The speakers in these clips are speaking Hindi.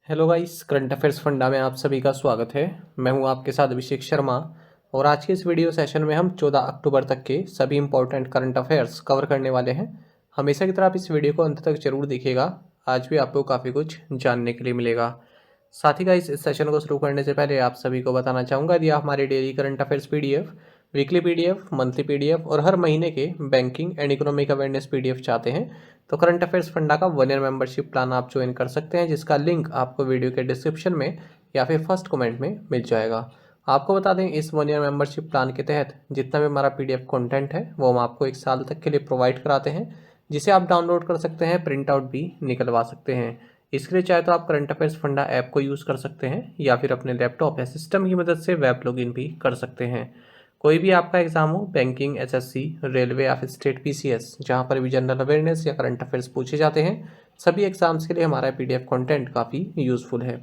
Hello guys, current affairs funda में आप सभी का स्वागत है। मैं हूं आपके साथ अभिषेक शर्मा और आज के इस वीडियो सेशन में हम 14 अक्टूबर तक के सभी इंपॉर्टेंट करंट अफेयर्स कवर करने वाले हैं। हमेशा की तरह आप इस वीडियो को अंत तक जरूर देखिएगा। आज भी आपको काफ़ी कुछ जानने के लिए मिलेगा। साथ ही गाइस, इस सेशन को शुरू करने से पहले आप सभी को बताना चाहूँगा, यदि आप हमारे daily current affairs PDF, weekly PDF, monthly PDF और हर महीने के banking and economic awareness PDF चाहते हैं तो करंट अफेयर्स फंडा का 1 ईयर मेंबरशिप प्लान आप ज्वाइन कर सकते हैं, जिसका लिंक आपको वीडियो के डिस्क्रिप्शन में या फिर फर्स्ट कमेंट में मिल जाएगा। आपको बता दें, इस 1 ईयर मेंबरशिप प्लान के तहत जितना भी हमारा पीडीएफ कंटेंट है वो हम आपको 1 साल तक के लिए प्रोवाइड कराते हैं, जिसे आप डाउनलोड कर सकते हैं, प्रिंट आउट भी निकलवा सकते हैं। इसके लिए चाहे तो आप करंट अफेयर्स फंडा ऐप को यूज़ कर सकते हैं या फिर अपने लैपटॉप या सिस्टम की मदद से वेब लॉगिन भी कर सकते हैं। कोई भी आपका एग्जाम हो, बैंकिंग, एसएससी, रेलवे या फिर स्टेट पीसीएस, जहां पर भी जनरल अवेयरनेस या करंट अफेयर्स पूछे जाते हैं, सभी एग्जाम्स के लिए हमारा पीडीएफ कंटेंट काफ़ी यूज़फुल है।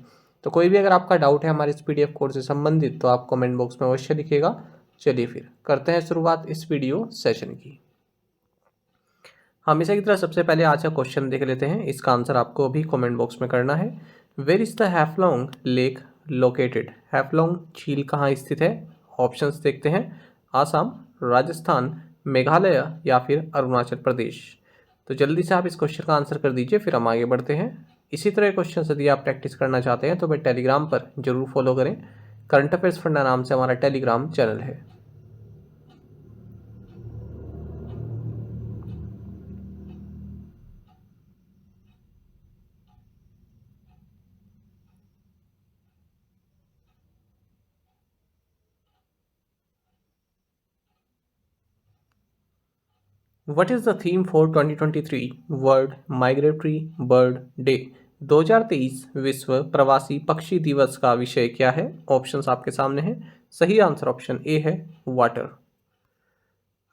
तो कोई भी अगर आपका डाउट है हमारे इस पीडीएफ कोर्स से संबंधित तो आप कमेंट बॉक्स में अवश्य लिखिएगा। चलिए फिर करते हैं शुरुआत इस वीडियो सेशन की। हमेशा की तरह सबसे पहले आज का क्वेश्चन देख लेते हैं। इसका आंसर आपको अभी कमेंट बॉक्स में करना है। Where is the Haflong lake located? Haflong झील कहाँ स्थित है? ऑप्शंस देखते हैं। आसाम, राजस्थान, मेघालय या फिर अरुणाचल प्रदेश। तो जल्दी से आप इस क्वेश्चन का आंसर कर दीजिए, फिर हम आगे बढ़ते हैं। इसी तरह क्वेश्चन यदि आप प्रैक्टिस करना चाहते हैं तो मैं टेलीग्राम पर जरूर फॉलो करें। करंट अफेयर्स फंडा नाम से हमारा टेलीग्राम चैनल है। What is the theme for 2023 world migratory bird day? 2023 विश्व प्रवासी पक्षी दिवस का विषय क्या है? ऑप्शंस आपके सामने हैं। सही आंसर ऑप्शन ए है, वाटर।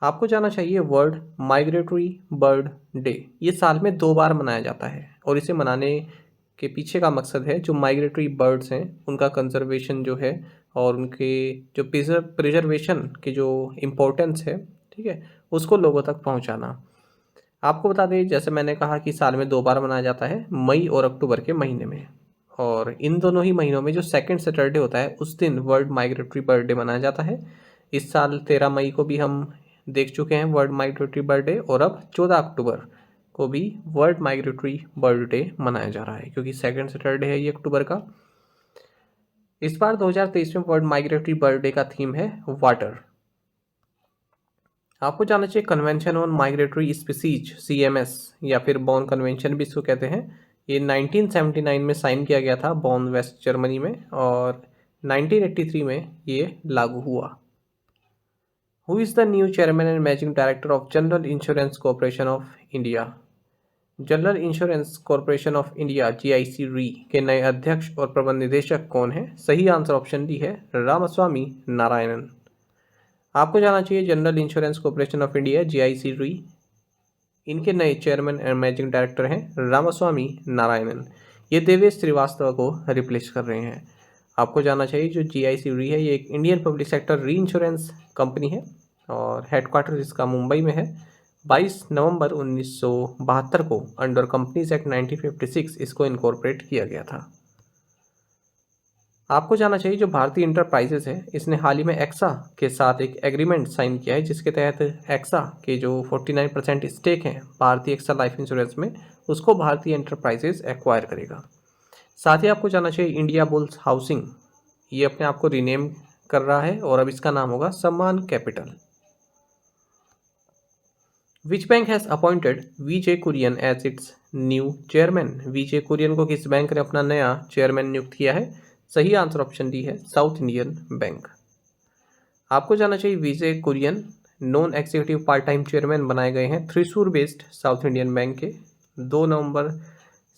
आपको जाना चाहिए वर्ल्ड माइग्रेटरी बर्ड डे ये साल में 2 बार मनाया जाता है और इसे मनाने के पीछे का मकसद है जो माइग्रेटरी बर्ड्स हैं उनका कंजर्वेशन जो है और उनके जो प्रिजर्वेशन की जो इम्पोर्टेंस है, ठीक है, उसको लोगों तक पहुंचाना। आपको बता दें, जैसे मैंने कहा कि साल में 2 बार मनाया जाता है, मई और अक्टूबर के महीने में, और इन दोनों ही महीनों में जो सेकंड सैटरडे होता है उस दिन वर्ल्ड माइग्रेटरी बर्ड डे मनाया जाता है। इस साल 13 मई को भी हम देख चुके हैं वर्ल्ड माइग्रेटरी बर्ड डे, और अब 14 अक्टूबर को भी वर्ल्ड माइग्रेटरी बर्ड डे मनाया जा रहा है क्योंकि सेकंड सैटरडे है ये अक्टूबर का। इस बार 2023 में वर्ल्ड माइग्रेटरी बर्ड डे का थीम है वाटर। आपको जानना चाहिए convention on migratory species, CMS, या फिर बॉन कन्वेंशन भी इसको कहते हैं, ये 1979 में साइन किया गया था बॉन, वेस्ट जर्मनी में, और 1983 में ये लागू हुआ। Who is the new chairman and managing director of general insurance corporation of India? General insurance corporation of India GIC री के नए अध्यक्ष और प्रबंध निदेशक कौन है? सही आंसर ऑप्शन डी है, रामास्वामी नारायणन। आपको जाना चाहिए general insurance corporation of India GIC री, इनके नए चेयरमैन एंड मैनेजिंग डायरेक्टर हैं रामास्वामी नारायणन। ये देवेश श्रीवास्तव को रिप्लेस कर रहे हैं। आपको जानना चाहिए जो जीआईसी री है ये एक इंडियन पब्लिक सेक्टर री इंश्योरेंस कंपनी है और हेडक्वार्टर इसका मुंबई में है। 22 नवंबर 1972 को अंडर कंपनीज एक्ट 1956 इसको इनकॉर्पोरेट किया गया था। आपको जानना चाहिए जो भारतीय इंटरप्राइजेस है इसने हाल ही में एक्सा के साथ एक एग्रीमेंट साइन किया है, जिसके तहत एक्सा के जो 49% स्टेक हैं भारतीय एक्सा लाइफ इंश्योरेंस में, उसको भारतीय इंटरप्राइजेस एक्वायर करेगा। साथ ही आपको जानना चाहिए इंडिया बुल्स हाउसिंग ये अपने आप को रीनेम कर रहा है और अब इसका नाम होगा Sammaan capital. Which bank has appointed VJ Kurian as its new chairman? VJ Kurian को किस बैंक ने अपना नया चेयरमैन नियुक्त किया है? सही आंसर ऑप्शन डी है, साउथ इंडियन बैंक। आपको जानना चाहिए Vijay Kurian non executive part time chairman बनाए गए हैं Thrissur based South Indian bank के। 2 नवंबर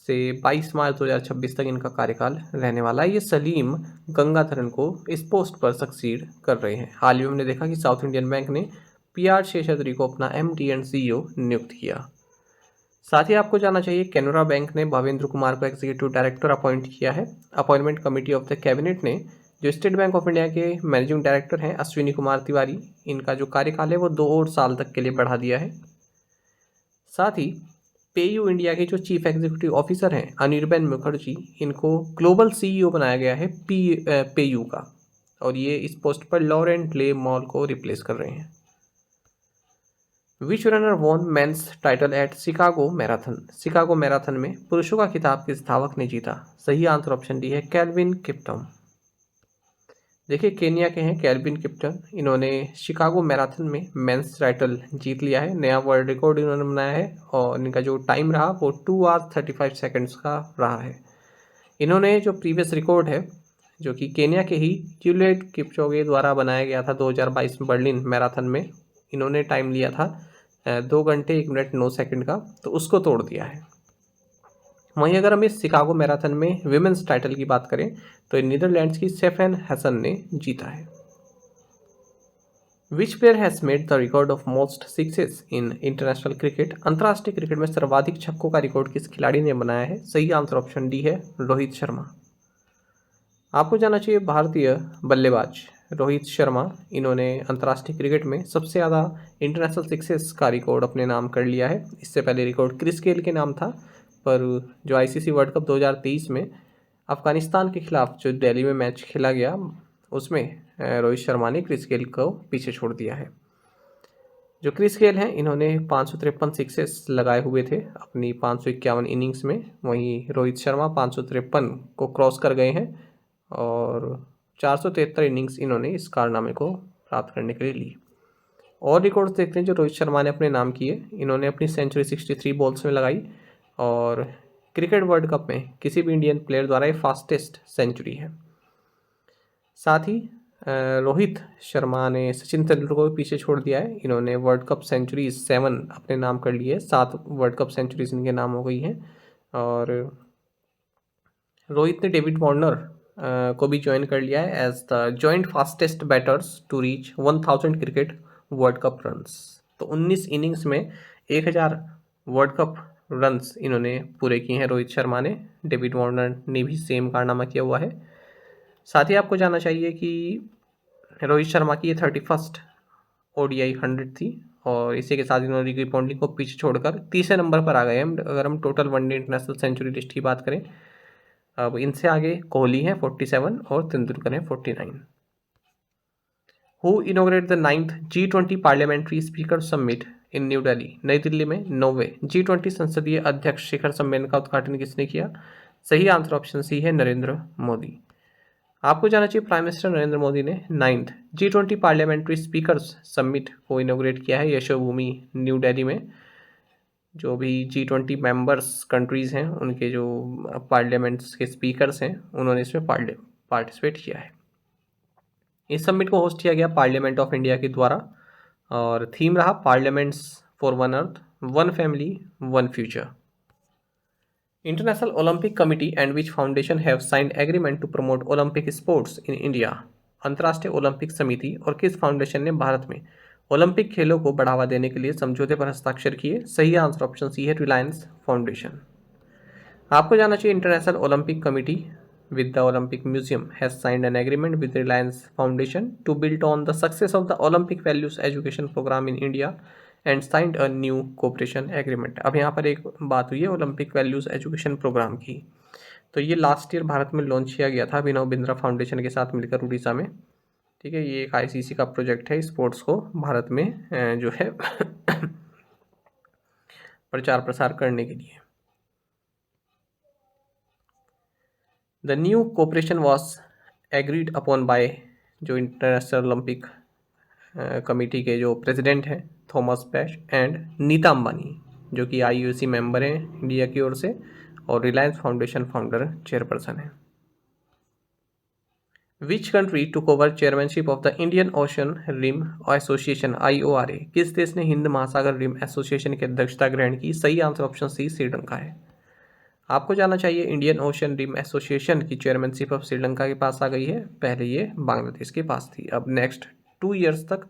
से 22 मार्च 2026 तक इनका कार्यकाल रहने वाला है। ये सलीम गंगाधरन को इस पोस्ट पर सक्सीड कर रहे हैं। हाल ही में हमने देखा कि साउथ इंडियन बैंक ने पीआर शेषाद्री को अपना एमडी एंड सीईओ नियुक्त किया। साथ ही आपको जानना चाहिए कैनरा बैंक ने भावेंद्र कुमार को एग्जीक्यूटिव डायरेक्टर अपॉइंट किया है। Appointment committee of the cabinet ने जो स्टेट बैंक ऑफ इंडिया के मैनेजिंग डायरेक्टर हैं अश्विनी कुमार तिवारी, इनका जो कार्यकाल है वो 2 और साल तक के लिए बढ़ा दिया है। साथ ही पेयू इंडिया के जो चीफ एग्जीक्यूटिव ऑफिसर हैं अनिर्बन मुखर्जी, इनको ग्लोबल सीईओ बनाया गया है पेयू का, और ये इस पोस्ट पर लॉरेंट ले मॉल को रिप्लेस कर रहे हैं। Which runner won men's title at Chicago marathon? Chicago marathon में पुरुषों का खिताब किस धावक ने जीता? सही आंसर ऑप्शन डी है केल्विन किप्टन। देखिए केन्या के हैं केल्विन किप्टन, इन्होंने शिकागो मैराथन में मेंस टाइटल जीत लिया है, नया वर्ल्ड रिकॉर्ड इन्होंने बनाया है, और इनका जो टाइम रहा वो 2 आवर्स 35 सेकंड्स का रहा है। इन्होंने जो प्रीवियस रिकॉर्ड है जो कि केन्या के ही क्यूलेट किपचोगे द्वारा बनाया गया था 2022 में बर्लिन मैराथन में, इन्होंने टाइम लिया था 2 घंटे 1 मिनट 9 सेकंड का, तो उसको तोड़ दिया है। वहीं अगर हम इस शिकागो मैराथन में विमेंस टाइटल की बात करें तो नीदरलैंड्स की सेफेन हसन ने जीता है। विच player has made the record of most sixes in international cricket? अंतर्राष्ट्रीय क्रिकेट में सर्वाधिक छक्कों का रिकॉर्ड किस खिलाड़ी ने बनाया है? सही आंसर ऑप्शन डी है रोहित शर्मा। आपको जानना चाहिए भारतीय बल्लेबाज रोहित शर्मा, इन्होंने अंतर्राष्ट्रीय क्रिकेट में सबसे ज़्यादा इंटरनेशनल सिक्सेस का रिकॉर्ड अपने नाम कर लिया है। इससे पहले रिकॉर्ड क्रिस गेल के नाम था, पर जो आईसीसी वर्ल्ड कप 2023 में अफगानिस्तान के खिलाफ जो दिल्ली में मैच खेला गया उसमें रोहित शर्मा ने क्रिस गेल को पीछे छोड़ दिया है। जो क्रिस गेल हैं इन्होंने 553 सिक्सेस लगाए हुए थे अपनी 551 इनिंग्स में, वहीं रोहित शर्मा 553 को क्रॉस कर गए हैं और 473 इनिंग्स इन्होंने इस कारनामे को प्राप्त करने के लिए ली। और रिकॉर्ड्स देखते हैं जो रोहित शर्मा ने अपने नाम किए। इन्होंने अपनी सेंचुरी 63 बॉल्स में लगाई, और क्रिकेट वर्ल्ड कप में किसी भी इंडियन प्लेयर द्वारा ये फास्टेस्ट सेंचुरी है। साथ ही रोहित शर्मा ने सचिन तेंदुलकर को पीछे छोड़ दिया है, इन्होंने वर्ल्ड कप सेंचुरीज 7 अपने नाम कर लिए, 7 वर्ल्ड कप सेंचुरीज इनके नाम हो गई हैं। और रोहित ने डेविड वार्नर को भी ज्वाइन कर लिया है as the joint fastest batters to reach 1000 cricket world cup runs. तो 19 इनिंग्स में 1000 वर्ल्ड कप रन्स इन्होंने पूरे किए हैं रोहित शर्मा ने। डेविड वार्नर ने भी सेम कारनामा किया हुआ है। साथ ही आपको जानना चाहिए कि रोहित शर्मा की ये 31st ओडीआई 100 थी, और इसी के साथ इन्होंने रिकी पॉन्टिंग को पीछे छोड़कर तीसरे नंबर पर आ गए हैं अगर हम total one day international century list की बात करें। अब इनसे आगे कोहली हैं 47 और तेंदुलकर हैं 49। Who inaugurate the 9th G20 parliamentary speaker summit in New Delhi? नई दिल्ली में 9वें G20 संसदीय अध्यक्ष शिखर सम्मेलन का उद्घाटन किसने किया? सही आंसर ऑप्शन सी है नरेंद्र मोदी। आपको जानना चाहिए प्राइम मिनिस्टर नरेंद्र मोदी ने 9th G20 parliamentary speakers summit को इनोग्रेट किया है यशोभूमि न्यू दिल्ली में। जो भी G20 मेंबर्स कंट्रीज़ हैं उनके जो पार्लियामेंट्स के स्पीकर्स हैं उन्होंने इसमें पार्टिसिपेट किया है। इस समिट को होस्ट किया गया पार्लियामेंट ऑफ इंडिया के द्वारा, और थीम रहा parliaments for one earth, one family, one future. International Olympic Committee and which foundation have signed agreement to promote Olympic sports in India? अंतर्राष्ट्रीय ओलंपिक समिति और किस फाउंडेशन ने भारत में ओलंपिक खेलों को बढ़ावा देने के लिए समझौते पर हस्ताक्षर किए? सही आंसर ऑप्शन सी है रिलायंस फाउंडेशन। आपको जानना चाहिए international Olympic committee with the Olympic museum has signed an agreement with Reliance foundation to build on the success of the Olympic values education program in India and signed a new cooperation agreement. अब यहाँ पर एक बात हुई है ओलंपिक वैल्यूज एजुकेशन प्रोग्राम की, तो ये लास्ट ईयर भारत में लॉन्च किया गया था अभिनव बिंद्रा फाउंडेशन के साथ मिलकर उड़ीसा में। ठीक है, ये एक आईसीसी का प्रोजेक्ट है स्पोर्ट्स को भारत में जो है प्रचार प्रसार करने के लिए। The new cooperation was agreed upon by जो इंटरनेशनल ओलंपिक कमेटी के जो प्रेसिडेंट हैं Thomas Bach and Nita Ambani, जो कि आईयूसी मेंबर हैं इंडिया की ओर से, और रिलायंस फाउंडेशन फाउंडर चेयरपर्सन है। Which country took over chairmanship of the Indian Ocean Rim Association IORA? किस देश ने हिंद महासागर रिम एसोसिएशन की अध्यक्षता ग्रहण की? सही आंसर ऑप्शन सी श्रीलंका है। आपको जानना चाहिए इंडियन ओशन रिम एसोसिएशन की चेयरमैनशिप अब श्रीलंका के पास आ गई है, पहले ये बांग्लादेश के पास थी। अब नेक्स्ट 2 ईयर्स तक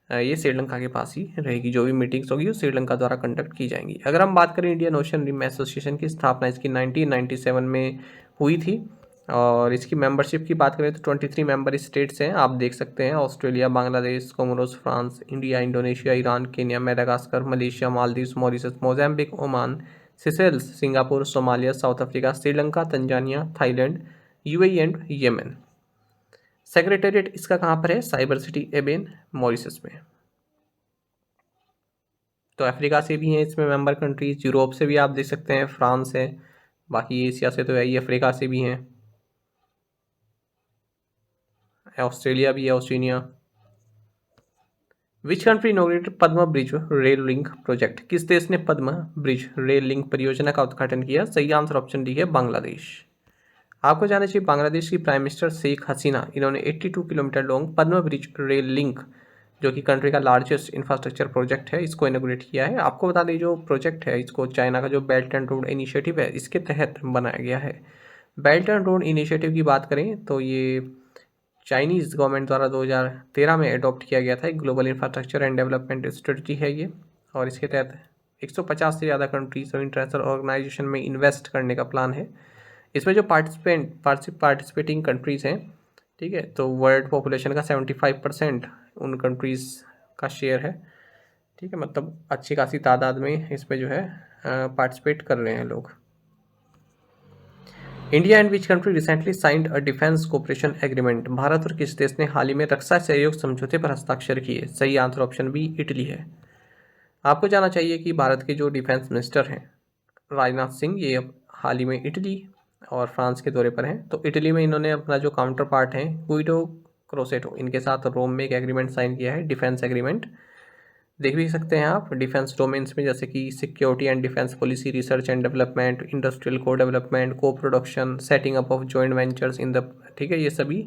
ये श्रीलंका के पास ही रहेगी, जो भी मीटिंग्स होगी वो श्रीलंका द्वारा कंडक्ट की जाएंगी। अगर हम बात करें इंडियन ओशन रिम एसोसिएशन की स्थापना इसकी 1997 में हुई थी, और इसकी मेंबरशिप की बात करें तो 23 मेंबर स्टेट्स हैं, आप देख सकते हैं। Australia, Bangladesh, Comoros, France, India, Indonesia, Iran, Kenya, Madagascar, Malaysia, Maldives, Mauritius, Mozambique, Oman, Seychelles, Singapore, Somalia, South Africa, Sri Lanka, Tanzania, Thailand, UAE and Yemen. Secretariat इसका कहाँ पर है? साइबर सिटी एबेन, मॉरिशस में। तो अफ्रीका से भी हैं इसमें मेंबर कंट्रीज, यूरोप से भी आप देख सकते हैं, फ्रांस है, बाकी एशिया से तो है ही, अफ्रीका से भी हैं, ऑस्ट्रेलिया भी है, Australia. Which country inaugurated Padma bridge rail link project? किस देश ने पद्मा ब्रिज रेल लिंक परियोजना का उद्घाटन किया? सही आंसर ऑप्शन डी है बांग्लादेश। आपको जानना चाहिए बांग्लादेश की प्राइम मिनिस्टर शेख हसीना, इन्होंने 82 kilometre long Padma bridge rail link, जो कि कंट्री का लार्जेस्ट इंफ्रास्ट्रक्चर प्रोजेक्ट है, इसको इनोग्रेट किया है। आपको बता दें जो प्रोजेक्ट है, इसको चाइना का जो बेल्ट एंड रोड इनिशिएटिव है, इसके तहत बनाया गया है। बेल्ट एंड रोड इनिशिएटिव की बात करें तो ये चाइनीज़ गवर्नमेंट द्वारा 2013 में अडॉप्ट किया गया था। एक global infrastructure and development strategy है ये, और इसके तहत 150 से ज़्यादा कंट्रीज और इंटरनेशनल ऑर्गेनाइजेशन में इन्वेस्ट करने का प्लान है। इसमें जो पार्टिसिपेटिंग कंट्रीज़ हैं, ठीक है, तो वर्ल्ड पॉपुलेशन का 75% उन कंट्रीज़ का शेयर है, ठीक है, मतलब अच्छी खासी तादाद में इसमें जो है पार्टिसिपेट कर रहे हैं लोग। India and which country recently signed a defence cooperation agreement? Bharat और किस देश ने हाल ही में रक्षा सहयोग समझौते पर हस्ताक्षर किए? सही आंसर ऑप्शन बी इटली है। आपको जानना चाहिए कि भारत के जो डिफेंस मिनिस्टर हैं राजनाथ सिंह, ये अब हाल ही में इटली और फ्रांस के दौरे पर हैं। तो इटली में इन्होंने अपना जो काउंटर पार्ट है गुइडो क्रोसेटो, इनके साथ रोम में एक एग्रीमेंट साइन किया है, डिफेंस एग्रीमेंट। देख भी सकते हैं आप डिफेंस डोमेन्स में, जैसे कि security and defence policy, research and development, industrial को डेवलपमेंट, को production, setting up of joint ventures in the, ठीक है, ये सभी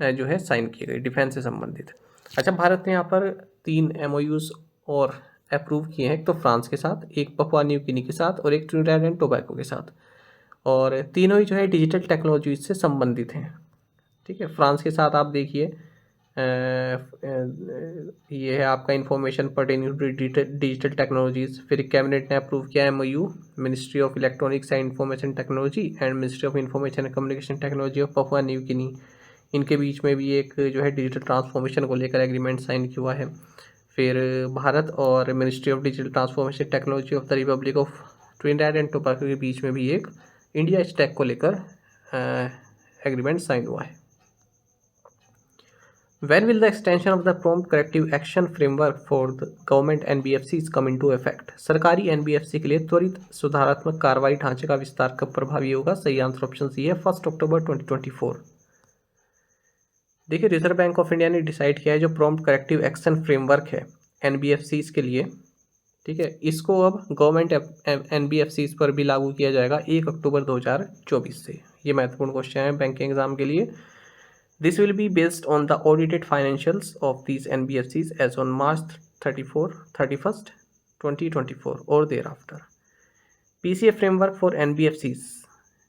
जो है साइन किए गए डिफेंस से संबंधित। अच्छा, भारत ने यहाँ पर 3 MOUs और अप्रूव किए हैं, एक तो फ्रांस के साथ, एक पपुआ न्यू गिनी के साथ और एक ट्रिनिडाड एंड टोबैको के साथ, और तीनों ही जो है डिजिटल टेक्नोलॉजी से संबंधित हैं। ठीक है, फ्रांस के साथ आप देखिए ये है आपका information pertaining to digital technologies. फिर कैबिनेट ने अप्रूव किया MOU ministry of electronics and information technology and ministry of information and communication technology of Papua New Guinea, इनके बीच में भी एक जो है डिजिटल ट्रांसफॉर्मेशन को लेकर एग्रीमेंट साइन किया हुआ है। फिर भारत और ministry of digital transformation technology of the Republic of Trinidad and Tobago के बीच में भी एक इंडिया स्टैक को लेकर एग्रीमेंट साइन हुआ है। When will the extension of the prompt corrective action framework for the government NBFCs come into effect? सरकारी NBFC के लिए त्वरित सुधारात्मक कार्रवाई ढांचे का विस्तार कब प्रभावी होगा? सही आंसर ऑप्शन सी है 1 अक्टूबर 2024। देखिए, रिजर्व बैंक ऑफ इंडिया ने डिसाइड किया है जो प्रॉम्प्ट करेक्टिव एक्शन फ्रेमवर्क है NBFCs के लिए, ठीक है, इसको अब गवर्नमेंट NBFCs पर भी लागू किया जाएगा 1 अक्टूबर 2024 से। ये महत्वपूर्ण क्वेश्चन है बैंकिंग एग्जाम के लिए। This will be based on the audited financials of these NBFCs as on March 31st, 2024 और thereafter. PCA framework for NBFCs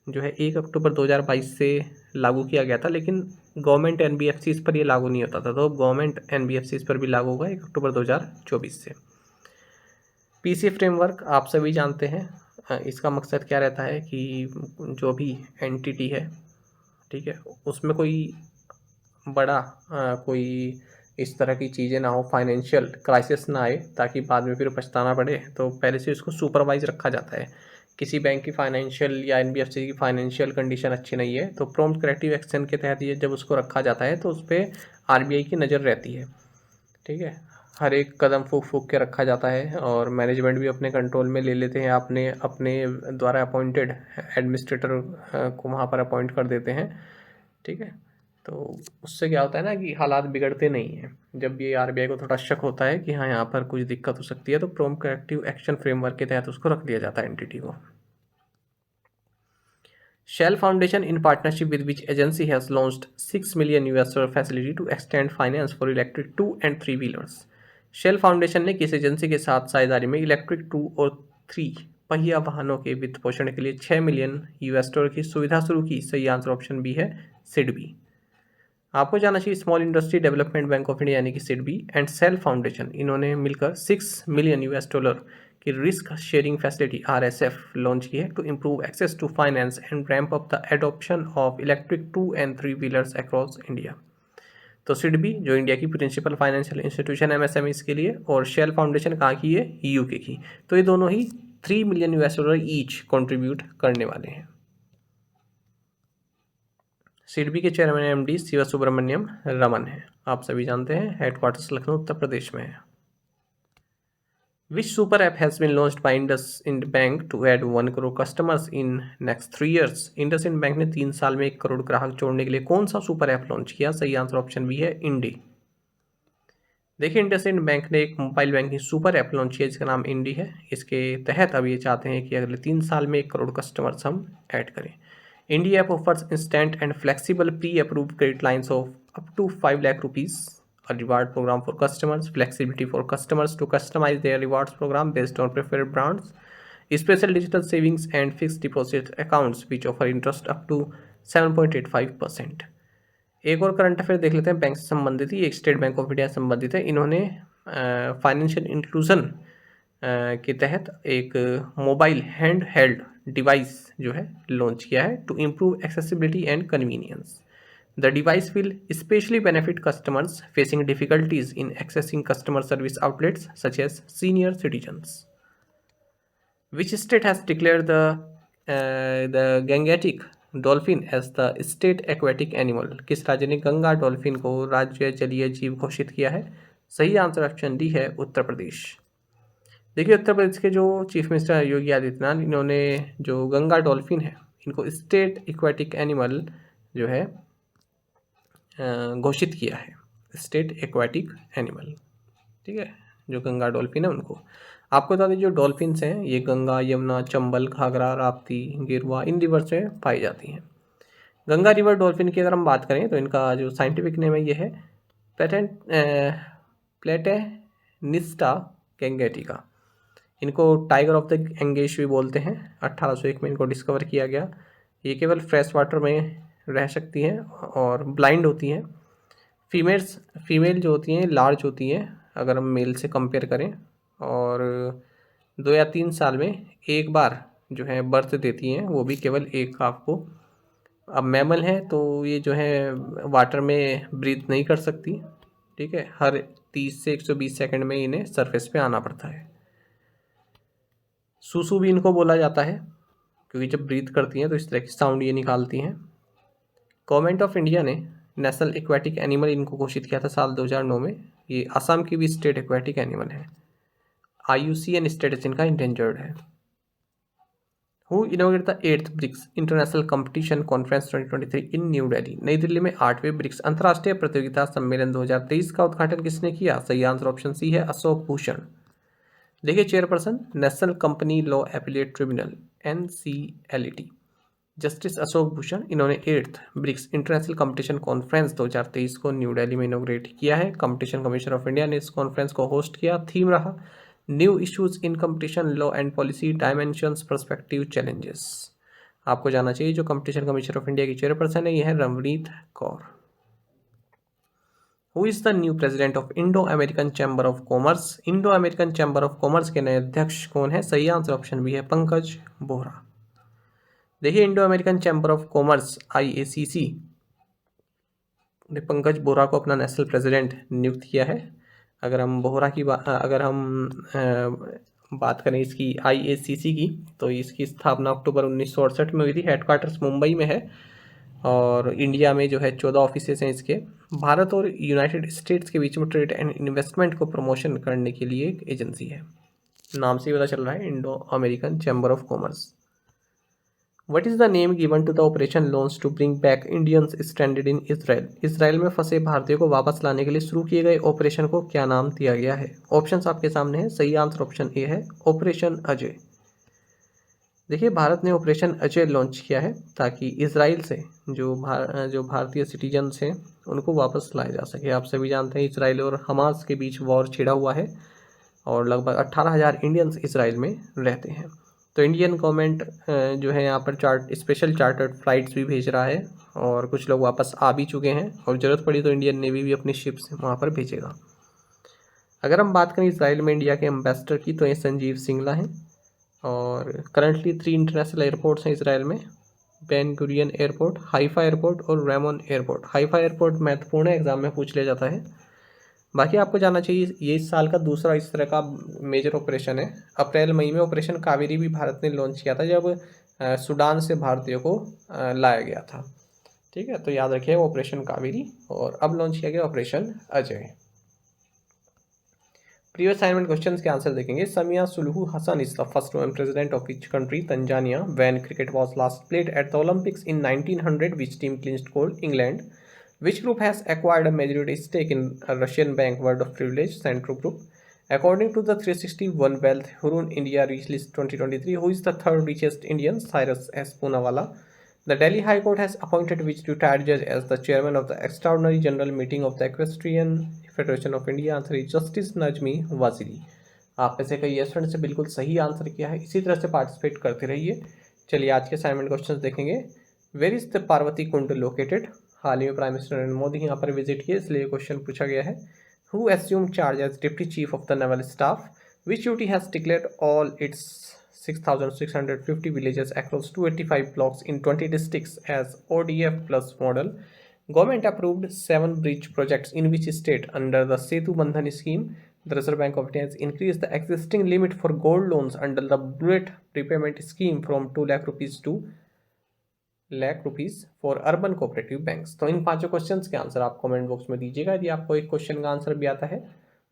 जो है 1 अक्टूबर 2022 से लागू किया गया था, लेकिन गवर्नमेंट NBFCs पर ये लागू नहीं होता था, तो गवर्नमेंट NBFCs पर भी लागू होगा 1 अक्टूबर 2024 से। PCA फ्रेमवर्क आप सभी जानते हैं, इसका मकसद क्या रहता है कि जो भी एंटिटी है, ठीक है, उसमें कोई बड़ा कोई इस तरह की चीज़ें ना हो, फाइनेंशियल क्राइसिस ना आए, ताकि बाद में फिर पछताना पड़े, तो पहले से इसको सुपरवाइज रखा जाता है। किसी बैंक की फाइनेंशियल या NBFC की फाइनेंशियल कंडीशन अच्छी नहीं है, तो प्रॉम्प्ट करेक्टिव एक्शन के तहत ये जब उसको रखा जाता है तो उस पर RBI की नज़र रहती है, ठीक है, हर एक कदम फूक फूक के रखा जाता है, और मैनेजमेंट भी अपने कंट्रोल में ले लेते हैं, अपने द्वारा अपॉइंटेड एडमिनिस्ट्रेटर को वहाँ पर अपॉइंट कर देते हैं, ठीक है। तो उससे क्या होता है ना कि हालात बिगड़ते नहीं हैं। जब ये RBI को थोड़ा शक होता है कि हाँ यहाँ पर कुछ दिक्कत हो सकती है, तो प्रॉम्प्ट करेक्टिव एक्शन फ्रेमवर्क के तहत उसको रख दिया जाता है एंटिटी को। Shell Foundation in partnership with which agency has launched $6 million facility to extend finance for electric 2 and 3 wheelers? Shell Foundation ने किस एजेंसी के साथ साझेदारी में इलेक्ट्रिक 2 और 3 पहिया वाहनों के वित्त पोषण के लिए $6 मिलियन की सुविधा शुरू की? सही आंसर ऑप्शन बी है सिडबी। आपको जानना चाहिए small industry development bank of India यानी कि सिडबी एंड सेल फाउंडेशन, इन्होंने मिलकर $6 मिलियन कि risk sharing facility RSF launch की है to improve access to finance and ramp up the adoption of electric 2 and 3 wheelers across India. तो सिडबी जो इंडिया की प्रिंसिपल फाइनेंशियल इंस्टीट्यूशन MSMEs के लिए, और शेल फाउंडेशन कहाँ की है, UK की। तो ये दोनों ही $3 मिलियन ईच कंट्रीब्यूट करने वाले हैं। सिडबी के चेयरमैन MD शिव सुब्रमण्यम रमन है, आप सभी जानते हैं, हेडक्वार्टर्स लखनऊ उत्तर प्रदेश में है। Which super app has been launched by IndusInd Bank to add 1 crore customers in next 3 years? IndusInd bank ने 3 साल में 1 करोड़ ग्राहक जोड़ने के लिए कौन सा सुपर ऐप लॉन्च किया? सही आंसर ऑप्शन बी है इंडी। देखिए, इंडसइंड बैंक ने एक mobile banking super app launch किया जिसका नाम इंडी है। इसके तहत अब ये चाहते हैं कि अगले 3 साल में 1 करोड़ कस्टमर्स हम ऐड करें। Indie app offers instant and flexible pre approved credit lines of up to 5 lakh rupees, a reward program for customers, flexibility for customers to customize their rewards program based on preferred brands, special digital savings and fixed deposit accounts which offer interest up to 7.85%। एक और करंट अफेयर देख लेते हैं, बैंक से संबंधित ही, एक स्टेट बैंक ऑफ इंडिया से संबंधित है। इन्होंने फाइनेंशियल इंक्लूजन के तहत एक मोबाइल हैंड हेल्ड डिवाइस जो है लॉन्च किया है to improve accessibility and convenience. The device will especially benefit customers facing difficulties in accessing customer service outlets such as senior citizens. Which state has declared the Gangetic dolphin as the state aquatic animal? किस राज्य ने गंगा डॉल्फिन को राज्य जलीय जीव घोषित किया है? सही आंसर ऑप्शन डी है उत्तर प्रदेश। देखिए, उत्तर प्रदेश के जो चीफ मिनिस्टर योगी आदित्यनाथ, इन्होंने जो गंगा डॉल्फिन है इनको स्टेट एक्वाटिक एनिमल जो है घोषित किया है, स्टेट एक्वाटिक एनिमल। ठीक है, जो गंगा डॉल्फिन है उनको। आपको बता दें, जो डॉल्फिन्स हैं ये गंगा, यमुना, चंबल, घाघरा, राप्ती, गिरवा इन रिवर्स में पाई जाती हैं। गंगा रिवर डॉल्फिन की अगर हम बात करें तो इनका जो साइंटिफिक नेम है ये है प्लेटेनिस्टा गैंगेटिका। इनको टाइगर ऑफ द गैंगेस भी बोलते हैं। 1801 में इनको डिस्कवर किया गया। ये केवल फ्रेश वाटर में रह सकती हैं और ब्लाइंड होती हैं। फीमेल जो होती हैं लार्ज होती हैं अगर हम मेल से कंपेयर करें, और 2 या 3 साल में एक बार जो है बर्थ देती हैं, वो भी केवल एक काफ को। अब मैमल है तो ये जो है वाटर में ब्रीथ नहीं कर सकती। ठीक है, हर 30 से 120 सेकंड में इन्हें सरफेस पे आना पड़ता है। सूसू भी इनको बोला जाता है क्योंकि जब ब्रीथ करती हैं तो इस तरह की साउंड ये निकालती हैं। गवर्नमेंट ऑफ इंडिया ने नेशनल एक्वाटिक एनिमल इनको घोषित किया था साल 2009 में। ये असम की भी स्टेट एक्वाटिक एनिमल है। IUCN स्टेटस इनका इंडेंजर्ड है। Who inaugurate the 8th BRICS international competition conference 2023 in New Delhi? नई दिल्ली में 8वें ब्रिक्स अंतर्राष्ट्रीय प्रतियोगिता सम्मेलन 2023 का उद्घाटन किसने किया? सही आंसर ऑप्शन सी है अशोक भूषण। देखिए, chairperson national company law appellate tribunal NCLAT justice Ashok Bhushan, इन्होंने 8th BRICS international competition conference 2023 को न्यू दिल्ली में इनोग्रेट किया है। कंपटीशन कमीशन ऑफ इंडिया ने इस कॉन्फ्रेंस को होस्ट किया। थीम रहा new issues in competition law and policy dimensions perspective challenges. आपको जाना चाहिए जो कंपटीशन कमीशन ऑफ इंडिया की चेयरपर्सन है ये है Ramneet Kaur. Who is the new president of Indo American chamber of commerce? Indo American chamber of commerce के नए अध्यक्ष कौन है? सही आंसर ऑप्शन बी है पंकज बोहरा। देखिए, Indo American chamber of commerce IACC ने पंकज बोहरा को अपना नेशनल प्रेसिडेंट नियुक्त किया है। अगर हम बोहरा की बात करें इसकी IACC की, तो इसकी स्थापना अक्टूबर 1968 में हुई थी। हेडक्वार्टर्स मुंबई में है और इंडिया में जो है 14 ऑफिसेस हैं इसके। भारत और यूनाइटेड स्टेट्स के बीच में ट्रेड एंड इन्वेस्टमेंट को प्रमोशन करने के लिए एक एजेंसी है। नाम से ही पता चल रहा है, Indo American chamber of commerce. What is the name given to the operation launched to bring back Indians stranded in Israel? Israel में फंसे भारतीयों को वापस लाने के लिए शुरू किए गए ऑपरेशन को क्या नाम दिया गया है? ऑप्शंस आपके सामने है। सही आंसर ऑप्शन ए है ऑपरेशन अजय। देखिए, भारत ने ऑपरेशन अजय लॉन्च किया है ताकि इसराइल से जो भारतीय सिटीजन्स हैं उनको वापस लाया जा सके। आप सभी जानते हैं इसराइल और हमास के बीच वॉर छिड़ा हुआ है और लगभग 18,000 इंडियंस इसराइल में रहते हैं। तो इंडियन गवर्नमेंट जो है यहाँ पर स्पेशल चार्टर्ड फ्लाइट्स भी भेज रहा है और कुछ लोग वापस आ भी चुके हैं और ज़रूरत पड़ी तो इंडियन नेवी भी अपनी शिप्स वहाँ पर भेजेगा। अगर हम बात करें इसराइल में इंडिया के एम्बेसडर की, तो ये संजीव सिंगला हैं। और करंटली 3 इंटरनेशनल एयरपोर्ट्स हैं इसराइल में, Ben Gurion airport, Haifa airport और रेमोन एयरपोर्ट। हाइफा एयरपोर्ट महत्वपूर्ण है, एग्जाम में पूछ लिया जाता है। बाकी आपको जानना चाहिए ये इस साल का दूसरा इस तरह का मेजर ऑपरेशन है। अप्रैल मई में ऑपरेशन कावेरी भी भारत ने लॉन्च किया था, जब सूडान से भारतीयों को लाया गया था। ठीक है, तो याद रखिए ऑपरेशन कावेरी, और अब लॉन्च किया गया operation Ajay. Previous assignment questions के आंसर देखेंगे। Samia Suluhu Hassan is the first women president of which country? Tanzania. When cricket was last played at the Olympics in 1900, which team clinched gold? England. Which group has acquired a majority stake in a Russian bank Word of Privilege? Centro Group. According to the 361 Wealth Hurun India Rich List 2023, who is the third richest Indian? Cyrus S. Poonawalla. The Delhi High Court has appointed which retired judge as the chairman of the Extraordinary General Meeting of the Equestrian Federation of India? Answer is Justice Najmi Waziri. आप में से कई स्टूडेंट से बिल्कुल सही आंसर किया है, इसी तरह से पार्टिसिपेट करते रहिए। चलिए आज के असाइनमेंट क्वेश्चंस देखेंगे। Where is the Parvati Kund located? हाल ही में प्राइम मिनिस्टर नरेंद्र मोदी यहाँ पर विजिट किए, इसलिए क्वेश्चन पूछा गया है। Who assume charge as deputy chief of the naval staff? Which UT has declared all its 6,650 villages across 285 blocks in 20 districts as ODF plus model? Government approved 7 bridge projects in which state under the Setu Bandhan scheme? The Reserve Bank of India has increased the existing limit for gold loans under the bullet prepayment scheme from 2 lakh rupees to lakh rupees for urban cooperative banks। तो इन पांचों क्वेश्चंस के आंसर आप कमेंट बॉक्स में दीजिएगा। यदि आपको एक क्वेश्चन का आंसर भी आता है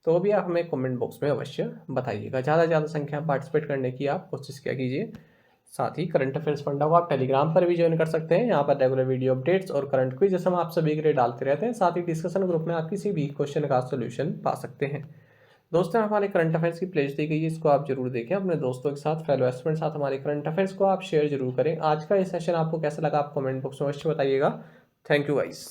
तो भी आप हमें कमेंट बॉक्स में अवश्य बताइएगा। ज़्यादा से ज़्यादा संख्या पार्टिसिपेट करने की आप कोशिश किया कीजिए। साथ ही करंट अफेयर्स फंडा को आप टेलीग्राम पर भी ज्वाइन कर सकते हैं। यहाँ पर रेगुलर वीडियो अपडेट्स और करंट क्विज जैसे हम आप सभी के लिए डालते रहते हैं। साथ ही डिस्कशन ग्रुप में आप किसी भी क्वेश्चन का सोल्यूशन पा सकते हैं। दोस्तों हमारे करंट अफेयर्स की प्लेलिस्ट दी गई है, इसको आप जरूर देखें। अपने दोस्तों के साथ, फेलो स्टूडेंट साथ हमारे करंट अफेयर्स को आप शेयर जरूर करें। आज का ये सेशन आपको कैसा लगा आप कमेंट बॉक्स में अवश्य बताइएगा। Thank you guys.